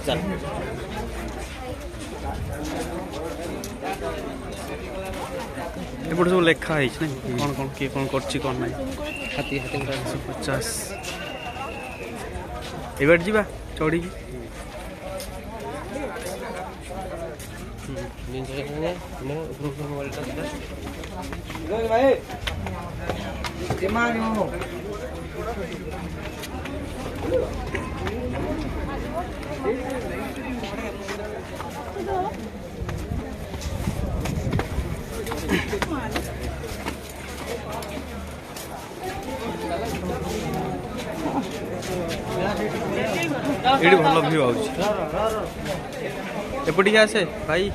चल एपटे सब लेखाई कौन कौन किए कौन कर हाथी हाथी 150 एबार जीवा चढ़ी ये भल भ्यू आउट एपटिके आसे भाई